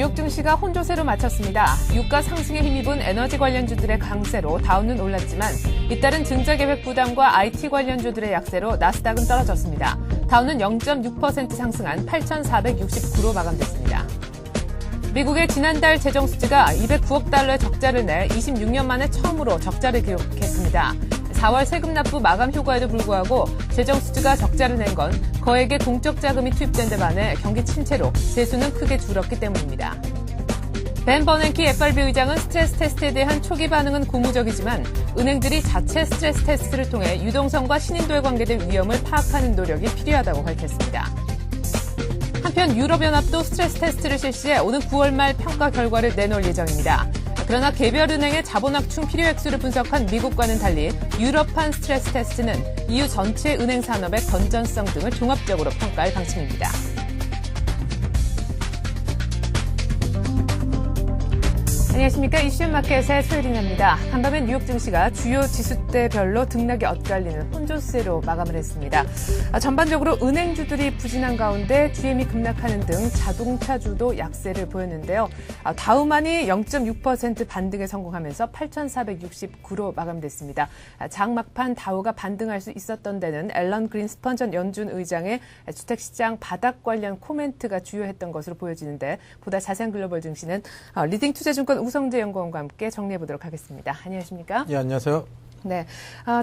뉴욕 증시가 혼조세로 마쳤습니다. 유가 상승에 힘입은 에너지 관련주들의 강세로 다우는 올랐지만 잇따른 증자계획 부담과 IT 관련주들의 약세로 나스닥은 떨어졌습니다. 다우는 0.6% 상승한 8,469로 마감됐습니다. 미국의 지난달 재정수지가 209억 달러의 적자를 내 26년 만에 처음으로 적자를 기록했습니다. 4월 세금 납부 마감 효과에도 불구하고 재정수지가 적자를 낸 건 거액의 공적 자금이 투입된 데 반해 경기 침체로 세수는 크게 줄었기 때문입니다. 벤 버냉키 FRB 의장은 스트레스 테스트에 대한 초기 반응은 고무적이지만 은행들이 자체 스트레스 테스트를 통해 유동성과 신인도에 관계된 위험을 파악하는 노력이 필요하다고 밝혔습니다. 한편 유럽연합도 스트레스 테스트를 실시해 오는 9월 말 평가 결과를 내놓을 예정입니다. 그러나 개별 은행의 자본 확충 필요 액수를 분석한 미국과는 달리 유럽판 스트레스 테스트는 EU 전체 은행 산업의 건전성 등을 종합적으로 평가할 방침입니다. 안녕하십니까. 이슈 마켓의 소혜린입니다. 간밤엔 뉴욕 증시가 주요 지수대별로 등락이 엇갈리는 혼조세로 마감을 했습니다. 전반적으로 은행주들이 부진한 가운데 GM이 급락하는 등 자동차주도 약세를 보였는데요. 다우만이 0.6% 반등에 성공하면서 8,469로 마감됐습니다. 장 막판 다우가 반등할 수 있었던 데는 앨런 그린스펀 전 연준 의장의 주택시장 바닥 관련 코멘트가 주요했던 것으로 보여지는데 보다 자세한 글로벌 증시는 리딩투자증권 우성재 연구원과 함께 정리해보도록 하겠습니다. 안녕하십니까? 예, 안녕하세요. 네,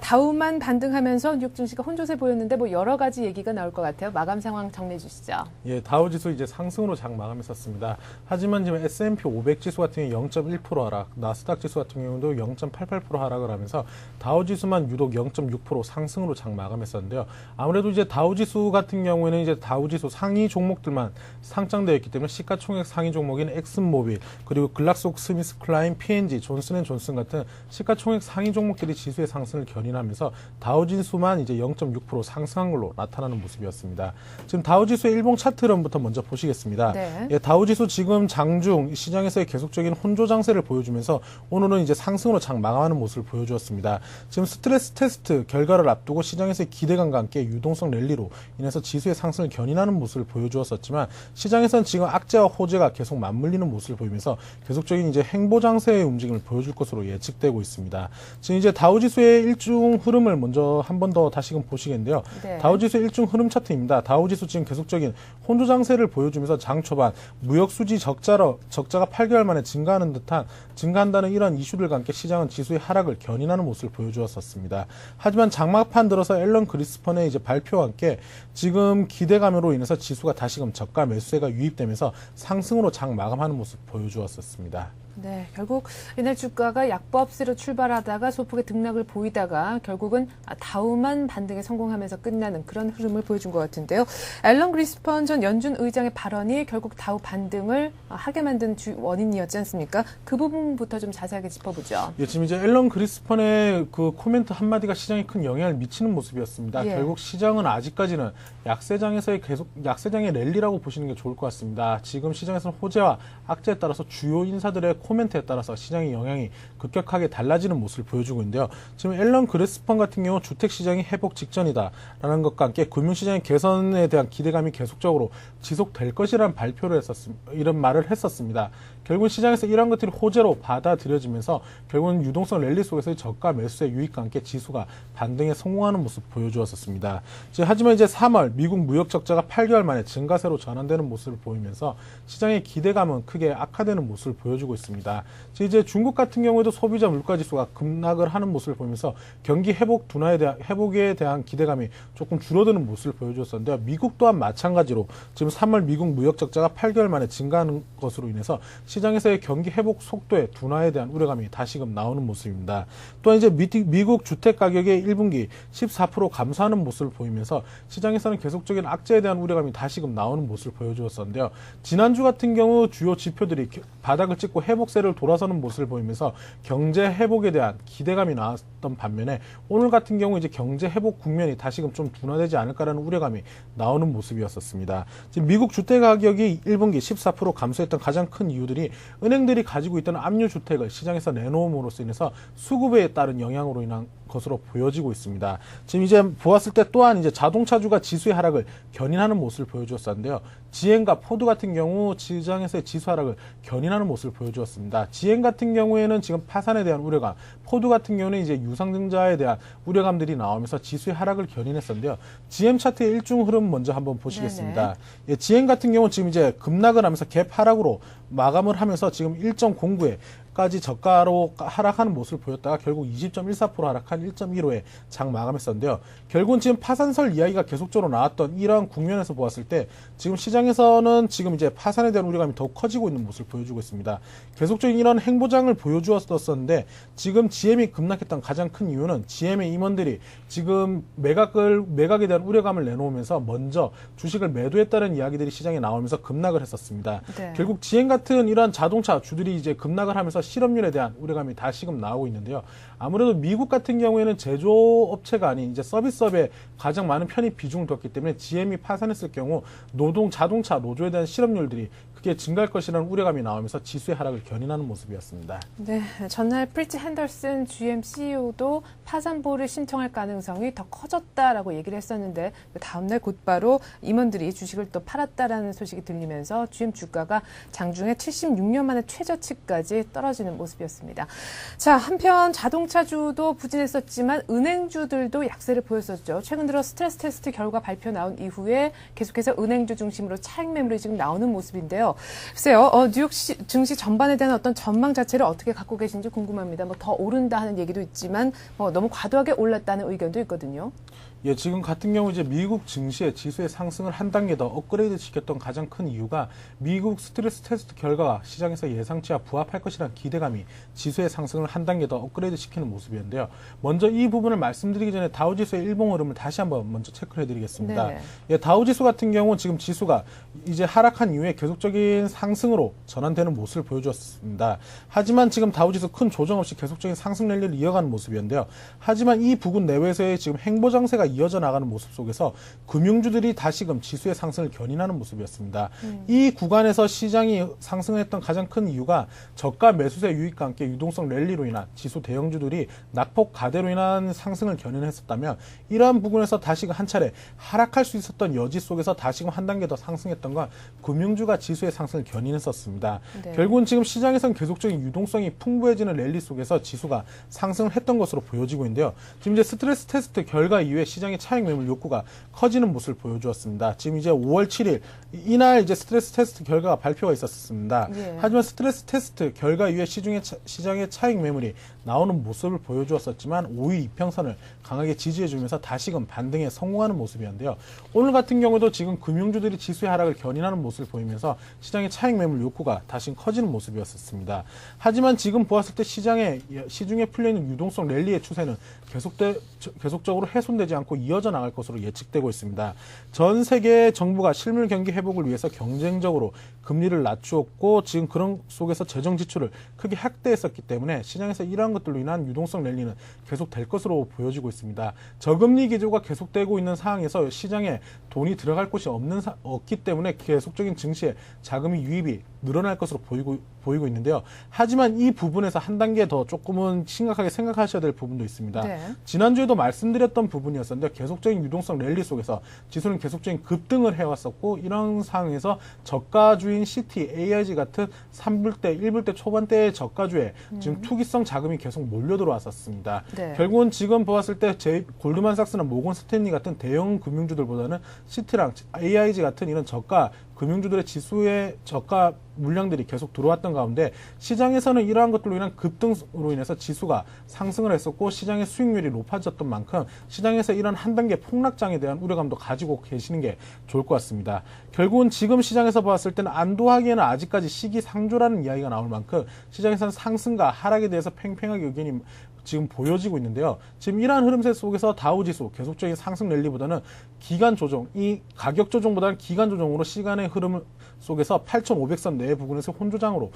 다우만 반등하면서 뉴욕 증시가 혼조세 보였는데 뭐 여러 가지 얘기가 나올 것 같아요. 마감 상황 정리해 주시죠. 예, 다우 지수 이제 상승으로 장 마감했었습니다. 하지만 지금 S&P 500 지수 같은 경우 0.1% 하락, 나스닥 지수 같은 경우도 0.88% 하락을 하면서 다우 지수만 유독 0.6% 상승으로 장 마감했었는데요. 아무래도 이제 다우 지수 같은 경우에는 이제 다우 지수 상위 종목들만 상장되어 있기 때문에 시가총액 상위 종목인 엑슨모빌 그리고 글락소스미스클라인, P&G, 존슨앤존슨 같은 시가총액 상위 종목들이 지수의 상승을 견인하면서 다우지수만 이제 0.6% 상승한 걸로 나타나는 모습이었습니다. 지금 다우지수의 일봉 차트 흐름부터 먼저 보시겠습니다. 네. 예, 다우지수 지금 장중 시장에서의 계속적인 혼조 장세를 보여주면서 오늘은 이제 상승으로 장 마감하는 모습을 보여주었습니다. 지금 스트레스 테스트 결과를 앞두고 시장에서의 기대감과 함께 유동성 랠리로 인해서 지수의 상승을 견인하는 모습을 보여주었었지만 시장에서는 지금 악재와 호재가 계속 맞물리는 모습을 보이면서 계속적인 이제 행보 장세의 움직임을 보여줄 것으로 예측되고 있습니다. 지금 이제 다우지수의 일중 흐름을 먼저 한 번 더 다시금 보시겠는데요. 네. 다우지수의 일중 흐름 차트입니다. 다우지수 지금 계속적인 혼조 장세를 보여주면서 장 초반 무역수지 적자가 8개월 만에 증가한다는 이런 이슈들과 함께 시장은 지수의 하락을 견인하는 모습을 보여주었었습니다. 하지만 장막판 들어서 앨런 그린스펀의 이제 발표와 함께 지금 기대감으로 인해서 지수가 다시금 저가 매수세가 유입되면서 상승으로 장 마감하는 모습 보여주었었습니다. 네, 결국 이날 주가가 약보합세로 출발하다가 소폭의 등락을 보이다가 결국은 다우만 반등에 성공하면서 끝나는 그런 흐름을 보여준 것 같은데요. 앨런 그린스펀 전 연준 의장의 발언이 결국 다우 반등을 하게 만든 원인이었지 않습니까? 그 부분부터 좀 자세하게 짚어보죠. 예, 지금 이제 앨런 그린스펀의 그 코멘트 한마디가 시장에 큰 영향을 미치는 모습이었습니다. 예. 결국 시장은 아직까지는 약세장에서의 계속 약세장의 랠리라고 보시는 게 좋을 것 같습니다. 지금 시장에서는 호재와 악재에 따라서 주요 인사들의 코멘트에 따라서 시장의 영향이 급격하게 달라지는 모습을 보여주고 있는데요. 지금 앨런 그린스펀 같은 경우 주택시장이 회복 직전이다라는 것과 함께 금융시장의 개선에 대한 기대감이 계속적으로 지속될 것이라는 발표를 이런 말을 했었습니다. 결국은 시장에서 이러한 것들이 호재로 받아들여지면서 결국은 유동성 랠리 속에서의 저가 매수의 유익과 함께 지수가 반등에 성공하는 모습 보여주었었습니다. 하지만 이제 3월 미국 무역 적자가 8개월 만에 증가세로 전환되는 모습을 보이면서 시장의 기대감은 크게 악화되는 모습을 보여주고 있습니다. 이제 중국 같은 경우에도 소비자 물가 지수가 급락을 하는 모습을 보이면서 경기 회복에 대한 기대감이 조금 줄어드는 모습을 보여주었었는데요. 미국 또한 마찬가지로 지금 3월 미국 무역 적자가 8개월 만에 증가하는 것으로 인해서 시장에서의 경기 회복 속도의 둔화에 대한 우려감이 다시금 나오는 모습입니다. 또한 이제 미국 주택 가격의 1분기 14% 감소하는 모습을 보이면서 시장에서는 계속적인 악재에 대한 우려감이 다시금 나오는 모습을 보여주었었는데요. 지난주 같은 경우 주요 지표들이 바닥을 찍고 회복세를 돌아서는 모습을 보이면서 경제 회복에 대한 기대감이 나왔던 반면에 오늘 같은 경우 이제 경제 회복 국면이 다시금 좀 둔화되지 않을까라는 우려감이 나오는 모습이었었습니다. 지금 미국 주택 가격이 1분기 14% 감소했던 가장 큰 이유들이 은행들이 가지고 있던 압류 주택을 시장에서 내놓음으로써 인해서 수급에 따른 영향으로 인한 것으로 보여지고 있습니다. 지금 이제 보았을 때 또한 이제 자동차주가 지수의 하락을 견인하는 모습을 보여주었었는데요. GM과 포드 같은 경우 시장에서의 지수 하락을 견인하는 모습을 보여주었습니다. GM 같은 경우에는 지금 파산에 대한 우려감, 포드 같은 경우는 이제 유상증자에 대한 우려감들이 나오면서 지수의 하락을 견인했었는데요. GM 차트의 일중 흐름 먼저 한번 보시겠습니다. 예, GM 같은 경우는 지금 이제 급락을 하면서 갭 하락으로 마감을 하면서 지금 1.09에 까지 저가로 하락하는 모습을 보였다가 결국 20.14% 하락한 1.15에 장 마감했었는데요. 결국은 지금 파산설 이야기가 계속적으로 나왔던 이러한 국면에서 보았을 때 지금 시장에서는 지금 이제 파산에 대한 우려감이 더욱 커지고 있는 모습을 보여주고 있습니다. 계속적인 이런 행보장을 보여주었었는데 지금 GM이 급락했던 가장 큰 이유는 GM의 임원들이 지금 매각에 대한 우려감을 내놓으면서 먼저 주식을 매도했다는 이야기들이 시장에 나오면서 급락을 했었습니다. 네. 결국 GM 같은 이러한 자동차 주들이 이제 급락을 하면서 실업률에 대한 우려감이 다시금 나오고 있는데요. 아무래도 미국 같은 경우에는 제조업체가 아닌 이제 서비스업에 가장 많은 편입 비중을 뒀기 때문에 GM이 파산했을 경우 자동차 노조에 대한 실업률들이 크게 증가할 것이라는 우려감이 나오면서 지수의 하락을 견인하는 모습이었습니다. 네, 전날 프리츠 핸더슨 GM CEO도 파산보를 신청할 가능성이 더 커졌다라고 얘기를 했었는데 다음날 곧바로 임원들이 주식을 또 팔았다라는 소식이 들리면서 GM 주가가 장중에 76년 만에 최저치까지 떨어지는 모습이었습니다. 자, 한편 자동차주도 부진했었지만 은행주들도 약세를 보였었죠. 최근 들어 스트레스 테스트 결과 발표 나온 이후에 계속해서 은행주 중심으로 차익 매물이 지금 나오는 모습인데요. 글쎄요, 뉴욕 증시 전반에 대한 어떤 전망 자체를 어떻게 갖고 계신지 궁금합니다. 뭐 더 오른다 하는 얘기도 있지만 너무 과도하게 올랐다는 의견도 있거든요. 예, 지금 같은 경우 이제 미국 증시의 지수의 상승을 한 단계 더 업그레이드 시켰던 가장 큰 이유가 미국 스트레스 테스트 결과가 시장에서 예상치와 부합할 것이라는 기대감이 지수의 상승을 한 단계 더 업그레이드 시키는 모습이었는데요. 먼저 이 부분을 말씀드리기 전에 다우지수의 일봉 흐름을 다시 한번 먼저 체크를 해드리겠습니다. 네. 예, 다우지수 같은 경우 지금 지수가 이제 하락한 이후에 계속적인 상승으로 전환되는 모습을 보여주었습니다. 하지만 지금 다우지수 큰 조정 없이 계속적인 상승 랠리를 이어가는 모습이었는데요. 하지만 이 부근 내외에서의 지금 행보 장세가 이어져 나가는 모습 속에서 금융주들이 다시금 지수의 상승을 견인하는 모습이었습니다. 이 구간에서 시장이 상승했던 가장 큰 이유가 저가 매수세 유입과 함께 유동성 랠리로 인한 지수 대형주들이 낙폭 가대로 인한 상승을 견인했었다면 이러한 부분에서 다시금 한 차례 하락할 수 있었던 여지 속에서 다시금 한 단계 더 상승했던 건 금융주가 지수의 상승을 견인했었습니다. 네. 결국은 지금 시장에서는 계속적인 유동성이 풍부해지는 랠리 속에서 지수가 상승을 했던 것으로 보여지고 있는데요. 지금 이제 스트레스 테스트 결과 이후에 시장의 차익 매물 욕구가 커지는 모습을 보여주었습니다. 지금 이제 5월 7일 이날 이제 스트레스 테스트 결과가 발표가 있었습니다. 예. 하지만 스트레스 테스트 결과 이후에 시장의 차익 매물이 나오는 모습을 보여주었었지만 5위 이평선을 강하게 지지해주면서 다시금 반등에 성공하는 모습이었는데요. 오늘 같은 경우도 지금 금융주들이 지수의 하락을 견인하는 모습을 보이면서 시장의 차익 매물 욕구가 다시 커지는 모습이었습니다. 하지만 지금 보았을 때 시중에 풀려있는 유동성 랠리의 추세는 계속적으로 훼손되지 않고 이어져 나갈 것으로 예측되고 있습니다. 전 세계 정부가 실물 경기 회복을 위해서 경쟁적으로 금리를 낮추었고 지금 그런 속에서 재정 지출을 크게 확대했었기 때문에 시장에서 이러한 것들로 인한 유동성 랠리는 계속될 것으로 보여지고 있습니다. 저금리 기조가 계속되고 있는 상황에서 시장에 돈이 들어갈 곳이 없기 때문에 계속적인 증시에 자금이 유입이 늘어날 것으로 보이고 있는데요. 하지만 이 부분에서 한 단계 더 조금은 심각하게 생각하셔야 될 부분도 있습니다. 네. 지난주에도 말씀드렸던 부분이었었는데 계속적인 유동성 랠리 속에서 지수는 계속적인 급등을 해왔었고 이런 상황에서 저가주인 CT, AIG 같은 3불대, 1불대 초반대의 저가주에 지금 투기성 자금이 계속 몰려 들어왔었습니다. 네. 결국은 지금 보았을 때 골드만삭스나 모건 스탠리 같은 대형 금융주들보다는 CT랑 AIG 같은 이런 저가 금융주들의 지수의 저가 물량들이 계속 들어왔던 가운데 시장에서는 이러한 것들로 인한 급등으로 인해서 지수가 상승을 했었고 시장의 수익률이 높아졌던 만큼 시장에서 이런 한 단계 폭락장에 대한 우려감도 가지고 계시는 게 좋을 것 같습니다. 결국은 지금 시장에서 봤을 때는 안도하기에는 아직까지 시기상조라는 이야기가 나올 만큼 시장에서는 상승과 하락에 대해서 팽팽하게 의견이 지금 보여지고 있는데요. 지금 이러한 흐름세 속에서 다우지수 계속적인 상승 랠리보다는 기간 조정, 이 가격 조정보다는 기간 조정으로 시간의 흐름 속에서 8,500선 내 부분에서 혼조장으로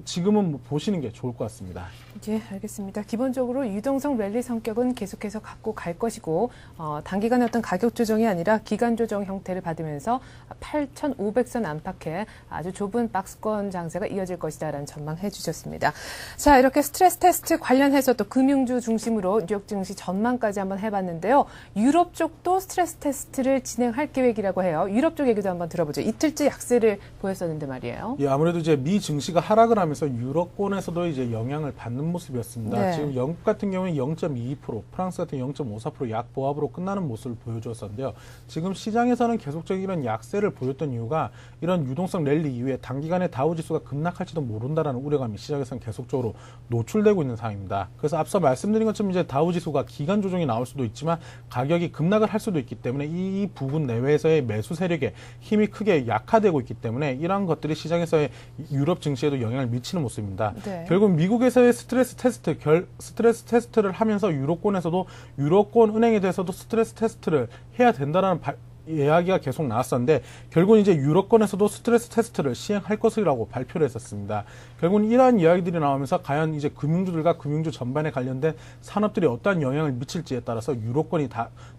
지금은 보시는 게 좋을 것 같습니다. 예, 알겠습니다. 기본적으로 유동성 랠리 성격은 계속해서 갖고 갈 것이고 단기간의 어떤 가격 조정이 아니라 기간 조정 형태를 받으면서 8,500선 안팎의 아주 좁은 박스권 장세가 이어질 것이다라는 전망해 주셨습니다. 자, 이렇게 스트레스 테스트 관련해서 또 금융 금융주 중심으로 뉴욕 증시 전망까지 한번 해봤는데요. 유럽 쪽도 스트레스 테스트를 진행할 계획이라고 해요. 유럽 쪽 얘기도 한번 들어보죠. 이틀째 약세를 보였었는데 말이에요. 예, 아무래도 이제 미 증시가 하락을 하면서 유럽권에서도 이제 영향을 받는 모습이었습니다. 네. 지금 영국 같은 경우는 0.22%, 프랑스 같은 0.54% 약보합으로 끝나는 모습을 보여주었었는데요. 지금 시장에서는 계속적인 이런 약세를 보였던 이유가 이런 유동성 랠리 이후에 단기간에 다우지수가 급락할지도 모른다라는 우려감이 시장에서는 계속적으로 노출되고 있는 상황입니다. 그래서 앞서 말씀드린 것처럼 이제 다우지수가 기간 조정이 나올 수도 있지만 가격이 급락을 할 수도 있기 때문에 이 부분 내외에서의 매수 세력의 힘이 크게 약화되고 있기 때문에 이러한 것들이 시장에서의 유럽 증시에도 영향을 미치는 모습입니다. 네. 결국 미국에서의 스트레스 테스트를 하면서 유럽권에서도 유럽권 은행에 대해서도 스트레스 테스트를 해야 된다는 이야기가 계속 나왔었는데 결국은 이제 유럽권에서도 스트레스 테스트를 시행할 것이라고 발표를 했었습니다. 결국은 이러한 이야기들이 나오면서 과연 이제 금융주들과 금융주 전반에 관련된 산업들이 어떠한 영향을 미칠지에 따라서 유럽권이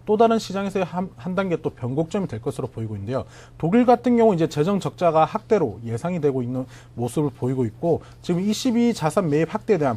또 다른 시장에서의 한 단계 또 변곡점이 될 것으로 보이고 있는데요. 독일 같은 경우 이제 재정 적자가 확대로 예상이 되고 있는 모습을 보이고 있고 지금 ECB 자산 매입 확대에 대한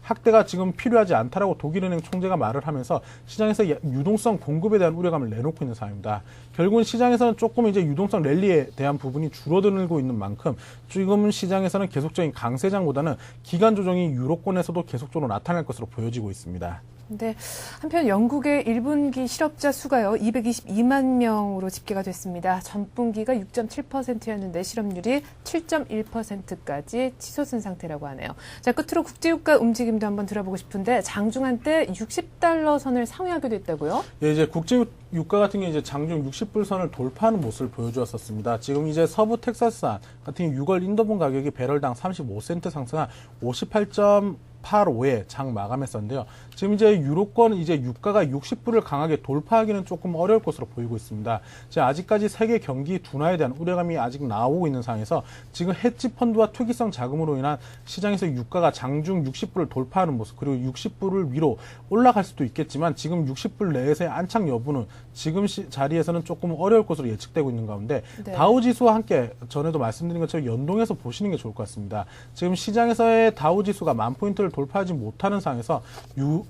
확대가 지금 필요하지 않다라고 독일은행 총재가 말을 하면서 시장에서 유동성 공급에 대한 우려감을 내놓고 있는 상황입니다. 결국은 시장에서는 조금 이제 유동성 랠리에 대한 부분이 줄어들고 있는 만큼 지금 시장에서는 계속적인 강세장보다는 기간 조정이 유럽권에서도 계속적으로 나타날 것으로 보여지고 있습니다. 네. 한편 영국의 1분기 실업자 수가요, 222만 명으로 집계가 됐습니다. 전분기가 6.7%였는데 실업률이 7.1%까지 치솟은 상태라고 하네요. 자, 끝으로 국제유가 움직임도 한번 들어보고 싶은데 장중한 때 60달러 선을 상회하게 됐다고요? 예, 이제 국제유가 같은 게 이제 장중 60불 선을 돌파하는 모습을 보여주었었습니다. 지금 이제 서부 텍사스산 같은 6월 인도분 가격이 배럴당 35센트 상승한 58.85에 장 마감했었는데요. 지금 이제 유로권 이제 유가가 60불을 강하게 돌파하기는 조금 어려울 것으로 보이고 있습니다. 아직까지 세계 경기 둔화에 대한 우려감이 아직 나오고 있는 상황에서 지금 헤지 펀드와 투기성 자금으로 인한 시장에서 유가가 장중 60불을 돌파하는 모습 그리고 60불을 위로 올라갈 수도 있겠지만 지금 60불 내에서의 안착 여부는 지금 자리에서는 조금 어려울 것으로 예측되고 있는 가운데 네. 다우지수와 함께 전에도 말씀드린 것처럼 연동해서 보시는 게 좋을 것 같습니다. 지금 시장에서의 다우지수가 10,000포인트를 돌파하지 못하는 상황에서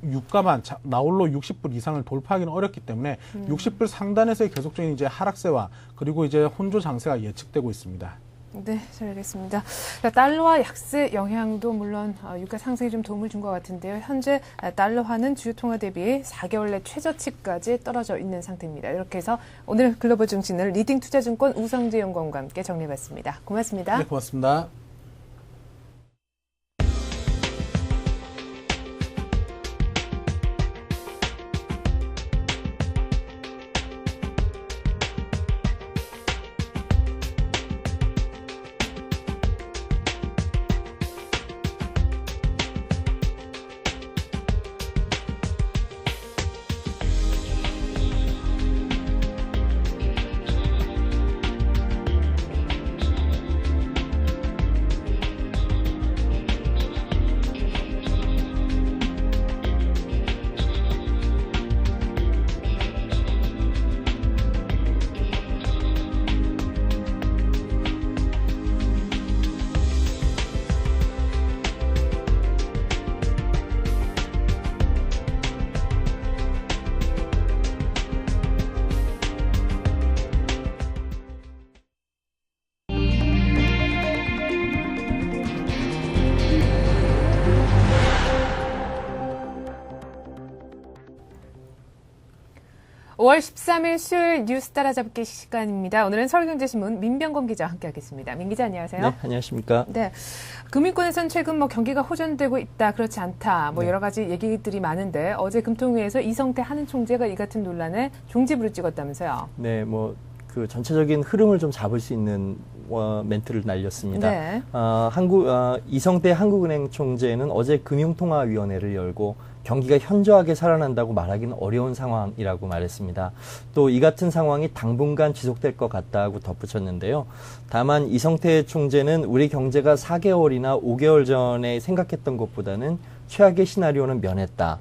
유가만 나홀로 60불 이상을 돌파하기는 어렵기 때문에 60불 상단에서의 계속적인 이제 하락세와 그리고 이제 혼조 장세가 예측되고 있습니다. 네, 잘 알겠습니다. 달러와 약세 영향도 물론 유가 상승에 좀 도움을 준 것 같은데요. 현재 달러화는 주요 통화 대비 4개월 내 최저치까지 떨어져 있는 상태입니다. 이렇게 해서 오늘 글로벌 증시는 리딩 투자증권 우성재 연구원과 함께 정리해봤습니다. 고맙습니다. 네, 고맙습니다. (5월 13일) 수요일 뉴스 따라잡기 시간입니다. 오늘은 서울경제신문 민병건 기자와 함께하겠습니다. 민 기자 안녕하세요. 네, 안녕하십니까. 네, 금융권에서는 최근 경기가 호전되고 있다, 그렇지 않다, 여러 가지 얘기들이 많은데 어제 금통위에서 이성태 한은 총재가 이 같은 논란에 종지부를 찍었다면서요. 네, 그 전체적인 흐름을 좀 잡을 수 있는 멘트를 날렸습니다. 네. 이성태 한국은행 총재는 어제 금융통화위원회를 열고 경기가 현저하게 살아난다고 말하기는 어려운 상황이라고 말했습니다. 또 이 같은 상황이 당분간 지속될 것 같다고 덧붙였는데요. 다만 이성태 총재는 우리 경제가 4개월이나 5개월 전에 생각했던 것보다는 최악의 시나리오는 면했다.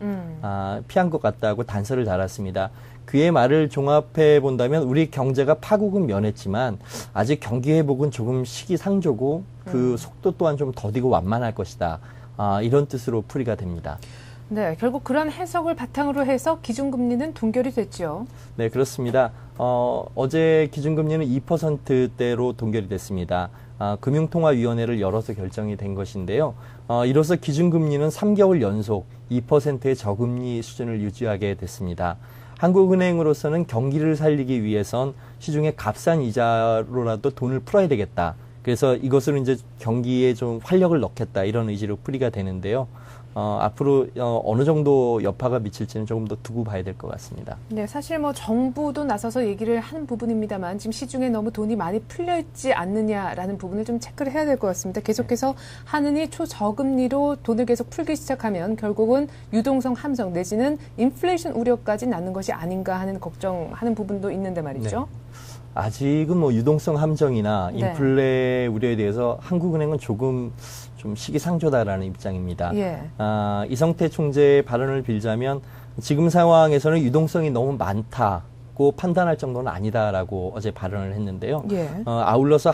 피한 것 같다고 단서를 달았습니다. 그의 말을 종합해 본다면 우리 경제가 파국은 면했지만 아직 경기 회복은 조금 시기상조고 그 속도 또한 좀 더디고 완만할 것이다. 이런 뜻으로 풀이가 됩니다. 네, 결국 그런 해석을 바탕으로 해서 기준금리는 동결이 됐죠. 네, 그렇습니다. 어제 기준금리는 2%대로 동결이 됐습니다. 금융통화위원회를 열어서 결정이 된 것인데요. 이로써 기준금리는 3개월 연속 2%의 저금리 수준을 유지하게 됐습니다. 한국은행으로서는 경기를 살리기 위해선 시중에 값싼 이자로라도 돈을 풀어야 되겠다. 그래서 이것으로 이제 경기에 좀 활력을 넣겠다 이런 의지로 풀이가 되는데요. 앞으로 어느 정도 여파가 미칠지는 조금 더 두고 봐야 될 것 같습니다. 네, 사실 뭐 정부도 나서서 얘기를 하는 부분입니다만 지금 시중에 너무 돈이 많이 풀려 있지 않느냐라는 부분을 좀 체크를 해야 될 것 같습니다. 계속해서 하느니 초저금리로 돈을 계속 풀기 시작하면 결국은 유동성 함정 내지는 인플레이션 우려까지 낳는 것이 아닌가 하는 걱정하는 부분도 있는데 말이죠. 네. 아직은 뭐 유동성 함정이나 네. 인플레 우려에 대해서 한국은행은 조금 좀 시기상조다라는 입장입니다. 예. 이성태 총재의 발언을 빌자면 지금 상황에서는 유동성이 너무 많다고 판단할 정도는 아니다라고 어제 발언을 했는데요. 예. 아울러서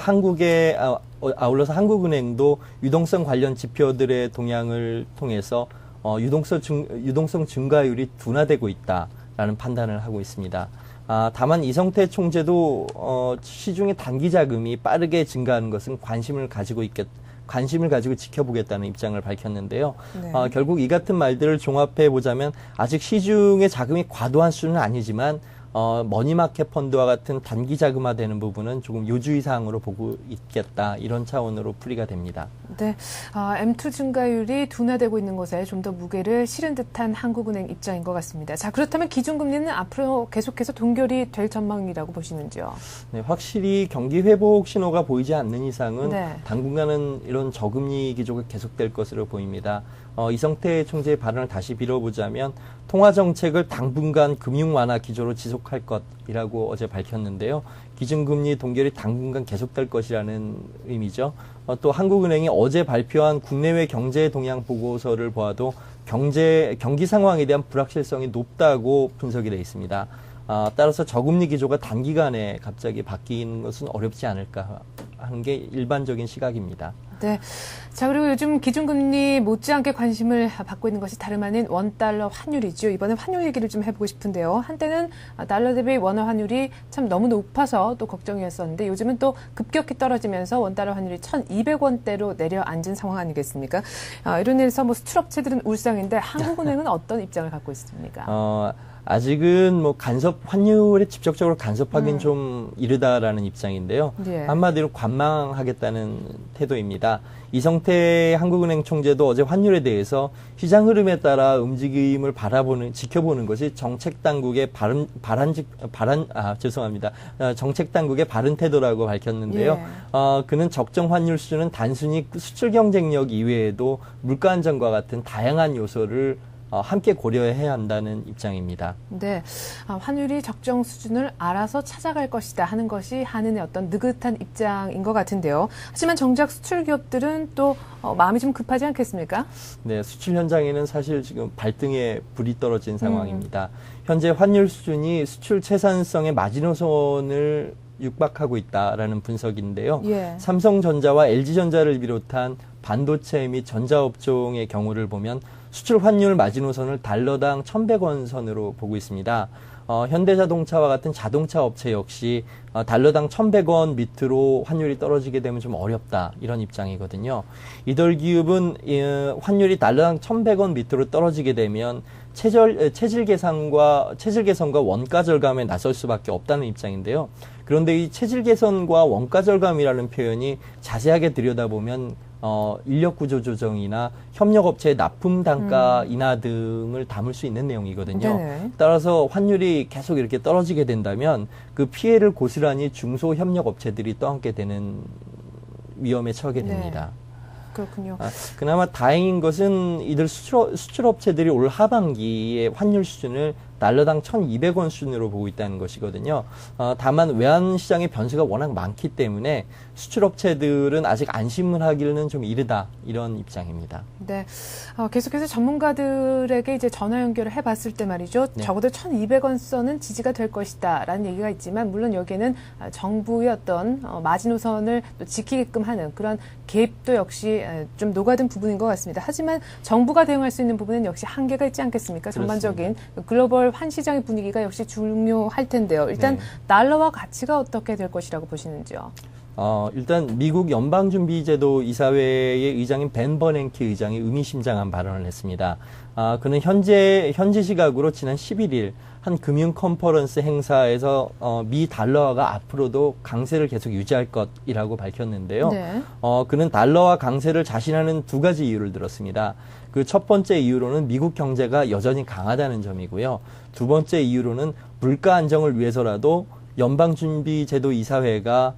한국은행도 유동성 관련 지표들의 동향을 통해서 유동성 증가율이 둔화되고 있다라는 판단을 하고 있습니다. 다만 이성태 총재도 시중의 단기 자금이 빠르게 증가하는 것은 관심을 가지고 지켜보겠다는 입장을 밝혔는데요. 네. 결국 이 같은 말들을 종합해 보자면 아직 시중의 자금이 과도한 수준은 아니지만 머니마켓 펀드와 같은 단기 자금화되는 부분은 조금 요주의 사항으로 보고 있겠다 이런 차원으로 풀이가 됩니다. 네, M2 증가율이 둔화되고 있는 것에 좀 더 무게를 실은 듯한 한국은행 입장인 것 같습니다. 자, 그렇다면 기준금리는 앞으로 계속해서 동결이 될 전망이라고 보시는지요? 네, 확실히 경기 회복 신호가 보이지 않는 이상은 네. 당분간은 이런 저금리 기조가 계속될 것으로 보입니다. 이성태 총재의 발언을 다시 빌어보자면 통화정책을 당분간 금융 완화 기조로 지속할 것이라고 어제 밝혔는데요. 기준금리 동결이 당분간 계속될 것이라는 의미죠. 또 한국은행이 어제 발표한 국내외 경제 동향 보고서를 보아도 경기 상황에 대한 불확실성이 높다고 분석이 되어 있습니다. 따라서 저금리 기조가 단기간에 갑자기 바뀌는 것은 어렵지 않을까 하는 게 일반적인 시각입니다. 네. 자, 그리고 요즘 기준금리 못지않게 관심을 받고 있는 것이 다름 아닌 원달러 환율이죠. 이번에 환율 얘기를 좀 해보고 싶은데요. 한때는 달러 대비 원화 환율이 참 너무 높아서 또 걱정이었었는데 요즘은 또 급격히 떨어지면서 원달러 환율이 1,200원대로 내려앉은 상황 아니겠습니까? 이런 일에서 뭐 수출업체들은 울상인데 한국은행은 어떤 입장을 갖고 있습니까? 아직은 뭐 환율에 직접적으로 간섭하기는 좀 이르다라는 입장인데요. 예. 한마디로 관망하겠다는 태도입니다. 이성태 한국은행 총재도 어제 환율에 대해서 시장 흐름에 따라 움직임을 지켜보는 것이 정책 당국의 정책 당국의 바른 태도라고 밝혔는데요. 예. 그는 적정 환율 수준은 단순히 수출 경쟁력 이외에도 물가 안정과 같은 다양한 요소를 함께 고려해야 한다는 입장입니다. 네, 환율이 적정 수준을 알아서 찾아갈 것이다 하는 것이 한은의 어떤 느긋한 입장인 것 같은데요. 하지만 정작 수출 기업들은 또 마음이 좀 급하지 않겠습니까? 네, 수출 현장에는 사실 지금 발등에 불이 떨어진 상황입니다. 현재 환율 수준이 수출 채산성의 마지노선을 육박하고 있다라는 분석인데요. 예. 삼성전자와 LG전자를 비롯한 반도체 및 전자업종의 경우를 보면 수출 환율 마지노선을 달러당 1,100원 선으로 보고 있습니다. 현대자동차와 같은 자동차 업체 역시 달러당 1,100원 밑으로 환율이 떨어지게 되면 좀 어렵다 이런 입장이거든요. 이덜기업은 환율이 달러당 1,100원 밑으로 떨어지게 되면 체질 개선과 원가 절감에 나설 수밖에 없다는 입장인데요. 그런데 이 체질 개선과 원가 절감이라는 표현이 자세하게 들여다보면 인력 구조 조정이나 협력업체의 납품 단가 인하 등을 담을 수 있는 내용이거든요. 네네. 따라서 환율이 계속 이렇게 떨어지게 된다면 그 피해를 고스란히 중소 협력업체들이 떠안게 되는 위험에 처하게 됩니다. 네. 그렇군요. 그나마 다행인 것은 이들 수출업체들이 올 하반기에 환율 수준을 달러당 1,200원 수준으로 보고 있다는 것이거든요. 다만 외환시장의 변수가 워낙 많기 때문에 수출업체들은 아직 안심을 하기는 좀 이르다 이런 입장입니다. 네, 계속해서 전문가들에게 이제 전화 연결을 해봤을 때 말이죠. 네. 적어도 1,200원 선은 지지가 될 것이다라는 얘기가 있지만 물론 여기에는 정부의 어떤 마지노선을 또 지키게끔 하는 그런 개입도 역시 좀 녹아든 부분인 것 같습니다. 하지만 정부가 대응할 수 있는 부분은 역시 한계가 있지 않겠습니까? 전반적인 글로벌 환시장의 분위기가 역시 중요할 텐데요. 일단 네. 달러와 가치가 어떻게 될 것이라고 보시는지요? 일단 미국 연방준비제도 이사회의 의장인 벤 버냉키 의장이 의미심장한 발언을 했습니다. 그는 현지 시각으로 지난 11일 한 금융 컨퍼런스 행사에서 미 달러화가 앞으로도 강세를 계속 유지할 것이라고 밝혔는데요. 네. 그는 달러화 강세를 자신하는 두 가지 이유를 들었습니다. 그 첫 번째 이유로는 미국 경제가 여전히 강하다는 점이고요. 두 번째 이유로는 물가 안정을 위해서라도 연방준비제도 이사회가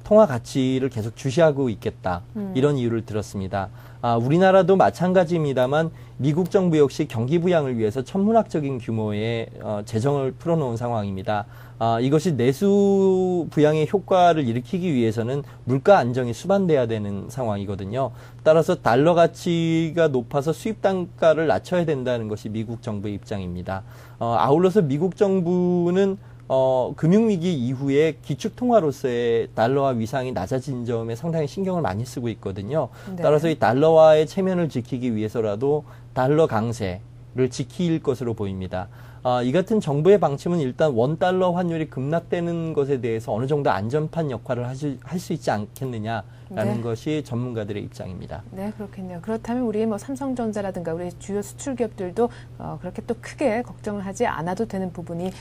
통화 가치를 계속 주시하고 있겠다. 이런 이유를 들었습니다. 우리나라도 마찬가지입니다만 미국 정부 역시 경기 부양을 위해서 천문학적인 규모의 재정을 풀어놓은 상황입니다. 이것이 내수 부양의 효과를 일으키기 위해서는 물가 안정이 수반돼야 되는 상황이거든요. 따라서 달러 가치가 높아서 수입 단가를 낮춰야 된다는 것이 미국 정부의 입장입니다. 아울러서 미국 정부는 금융위기 이후에 기축통화로서의 달러화 위상이 낮아진 점에 상당히 신경을 많이 쓰고 있거든요. 네. 따라서 이 달러화의 체면을 지키기 위해서라도 달러 강세를 지킬 것으로 보입니다. 이 같은 정부의 방침은 일단 원달러 환율이 급락되는 것에 대해서 어느 정도 안전판 역할을 할 수 있지 않겠느냐라는 네. 것이 전문가들의 입장입니다. 네, 그렇겠네요. 그렇다면 우리 뭐 삼성전자라든가 우리 주요 수출 기업들도 그렇게 또 크게 걱정을 하지 않아도 되는 부분이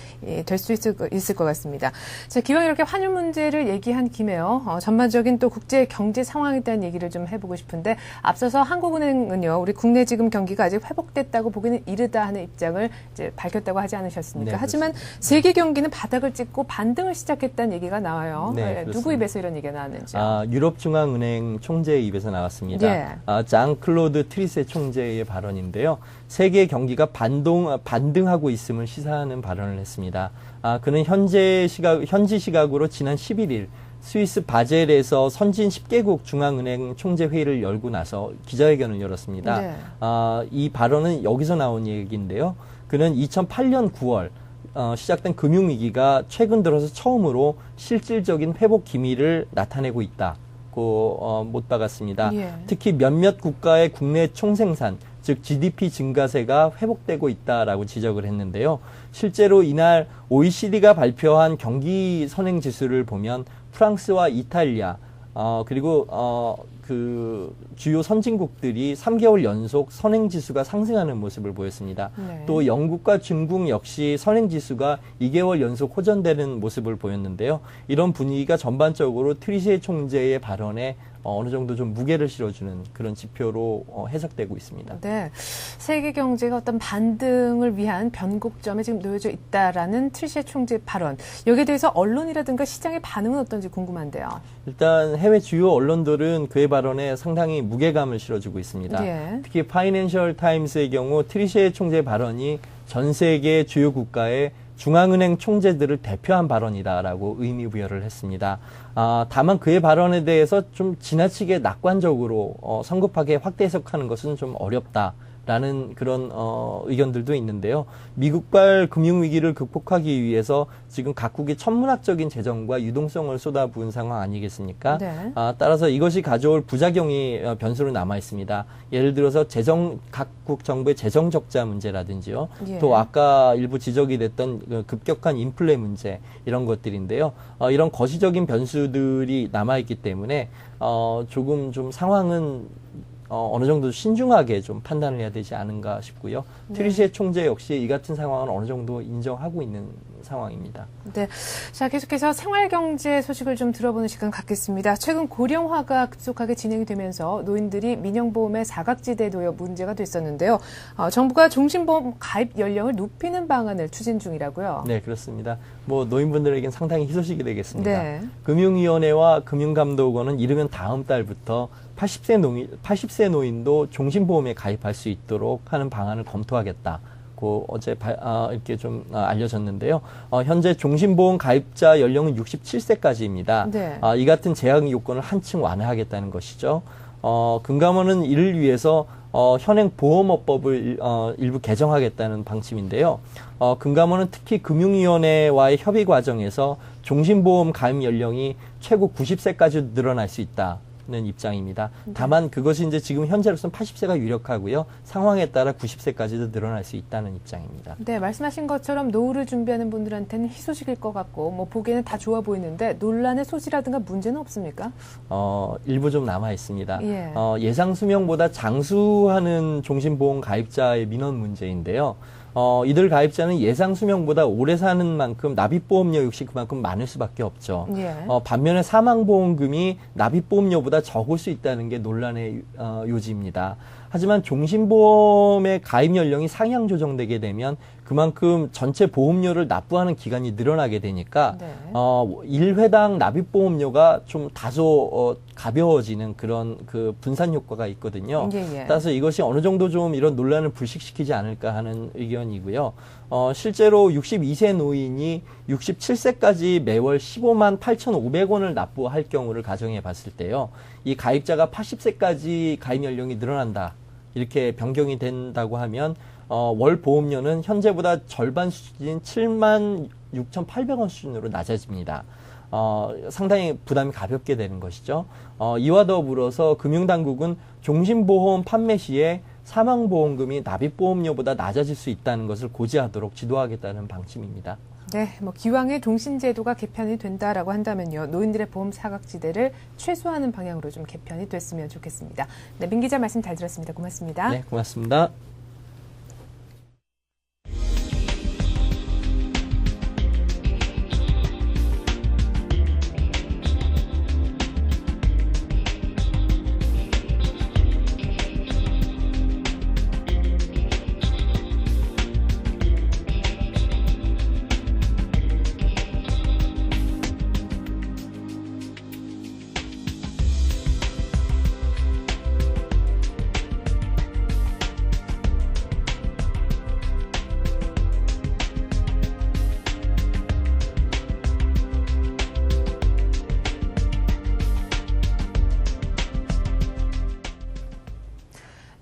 될 수 있을 것 같습니다. 자, 기왕 이렇게 환율 문제를 얘기한 김에요. 전반적인 또 국제 경제 상황에 대한 얘기를 좀 해보고 싶은데 앞서서 한국은행은요, 우리 국내 지금 경기가 아직 회복됐다고 보기는 이르다 하는 입장을 이제 밝혔다고 하지 않으셨습니까? 네, 하지만 그렇습니다. 세계 경기는 바닥을 찍고 반등을 시작했다는 얘기가 나와요. 네, 누구 그렇습니다. 입에서 이런 얘기가 나왔는지요? 유럽중앙은행 총재의 입에서 나왔습니다. 예. 장 클로드 트리세 총재의 발언인데요. 세계 경기가 반등하고 있음을 시사하는 발언을 했습니다. 그는 현지 시각으로 지난 11일 스위스 바젤에서 선진 10개국 중앙은행 총재 회의를 열고 나서 기자회견을 열었습니다. 네. 이 발언은 여기서 나온 얘기인데요. 그는 2008년 9월 시작된 금융위기가 최근 들어서 처음으로 실질적인 회복 기미를 나타내고 있다고 못 박았습니다. 예. 특히 몇몇 국가의 국내 총생산, 즉 GDP 증가세가 회복되고 있다라고 지적을 했는데요. 실제로 이날 OECD가 발표한 경기 선행 지수를 보면 프랑스와 이탈리아 그리고 그 주요 선진국들이 3개월 연속 선행지수가 상승하는 모습을 보였습니다. 네. 또 영국과 중국 역시 선행지수가 2개월 연속 호전되는 모습을 보였는데요. 이런 분위기가 전반적으로 트리셰 총재의 발언에 어느 정도 좀 무게를 실어주는 그런 지표로 해석되고 있습니다. 네, 세계 경제가 어떤 반등을 위한 변곡점에 지금 놓여져 있다라는 트리셰 총재 발언. 여기에 대해서 언론이라든가 시장의 반응은 어떤지 궁금한데요. 일단 해외 주요 언론들은 그의 발언에 상당히 무게감을 실어주고 있습니다. 예. 특히 파이낸셜 타임스의 경우 트리셰 총재 발언이 전 세계 주요 국가의 중앙은행 총재들을 대표한 발언이다라고 의미 부여를 했습니다. 다만 그의 발언에 대해서 좀 지나치게 낙관적으로 성급하게 확대 해석하는 것은 좀 어렵다라는 그런 의견들도 있는데요. 미국발 금융위기를 극복하기 위해서 지금 각국이 천문학적인 재정과 유동성을 쏟아부은 상황 아니겠습니까? 네. 따라서 이것이 가져올 부작용이 변수로 남아 있습니다. 예를 들어서 각국 정부의 재정 적자 문제라든지요. 예. 또 아까 일부 지적이 됐던 그 급격한 인플레 문제 이런 것들인데요. 이런 거시적인 변수들이 남아 있기 때문에 조금 좀 상황은 어느 정도 신중하게 좀 판단을 해야 되지 않은가 싶고요. 네. 트리셰 총재 역시 이 같은 상황은 어느 정도 인정하고 있는 상황입니다. 네. 자, 계속해서 생활경제 소식을 좀 들어보는 시간 갖겠습니다. 최근 고령화가 급속하게 진행이 되면서 노인들이 민영보험의 사각지대에 놓여 문제가 됐었는데요. 정부가 종신보험 가입 연령을 높이는 방안을 추진 중이라고요. 네, 그렇습니다. 노인분들에겐 상당히 희소식이 되겠습니다. 네. 금융위원회와 금융감독원은 이르면 다음 달부터 80세 노인도 종신보험에 가입할 수 있도록 하는 방안을 검토하겠다. 않았고 어제 이렇게 좀 알려졌는데요. 현재 종신보험 가입자 연령은 67세까지입니다. 네. 이 같은 제약 요건을 한층 완화하겠다는 것이죠. 금감원은 이를 위해서 현행 보험업법을 일부 개정하겠다는 방침인데요. 금감원은 특히 금융위원회와의 협의 과정에서 종신보험 가입 연령이 최고 90세까지 늘어날 수 있다는 입장입니다. 다만 그것이 이제 지금 현재로서는 80세가 유력하고요. 상황에 따라 90세까지도 늘어날 수 있다는 입장입니다. 네, 말씀하신 것처럼 노후를 준비하는 분들한테는 희소식일 것 같고 뭐 보기에는 다 좋아 보이는데 논란의 소지라든가 문제는 없습니까? 일부 좀 남아 있습니다. 예. 예상 수명보다 장수하는 종신보험 가입자의 민원 문제인데요. 이들 가입자는 예상 수명보다 오래 사는 만큼 납입보험료 역시 그만큼 많을 수밖에 없죠. 예. 반면에 사망보험금이 납입보험료보다 적을 수 있다는 게 논란의 요지입니다. 하지만 종신보험의 가입 연령이 상향 조정되게 되면 그만큼 전체 보험료를 납부하는 기간이 늘어나게 되니까 네. 1회당 납입보험료가 좀 다소 가벼워지는 그런 그 분산 효과가 있거든요. 예. 따라서 이것이 어느 정도 좀 이런 논란을 불식시키지 않을까 하는 의견이고요. 실제로 62세 노인이 67세까지 매월 15만 8,500원을 납부할 경우를 가정해 봤을 때요. 이 가입자가 80세까지 가입 연령이 늘어난다. 이렇게 변경이 된다고 하면 월 보험료는 현재보다 절반 수준인 7만 6,800원 수준으로 낮아집니다. 상당히 부담이 가볍게 되는 것이죠. 이와 더불어서 금융당국은 종신보험 판매 시에 사망보험금이 납입보험료보다 낮아질 수 있다는 것을 고지하도록 지도하겠다는 방침입니다. 네, 뭐 기왕에 종신제도가 개편이 된다라고 한다면요, 노인들의 보험 사각지대를 최소화하는 방향으로 좀 개편이 됐으면 좋겠습니다. 네, 민 기자 말씀 잘 들었습니다. 고맙습니다. 네, 고맙습니다.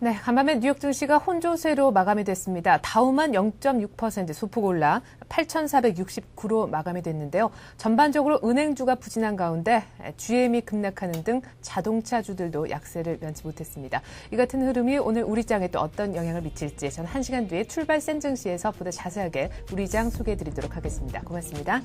네, 간밤에 뉴욕 증시가 혼조세로 마감이 됐습니다. 다우만 0.6% 소폭 올라 8,469로 마감이 됐는데요. 전반적으로 은행주가 부진한 가운데 GM이 급락하는 등 자동차주들도 약세를 면치 못했습니다. 이 같은 흐름이 오늘 우리장에 또 어떤 영향을 미칠지 저는 1시간 뒤에 출발 센 증시에서 보다 자세하게 우리장 소개해드리도록 하겠습니다. 고맙습니다.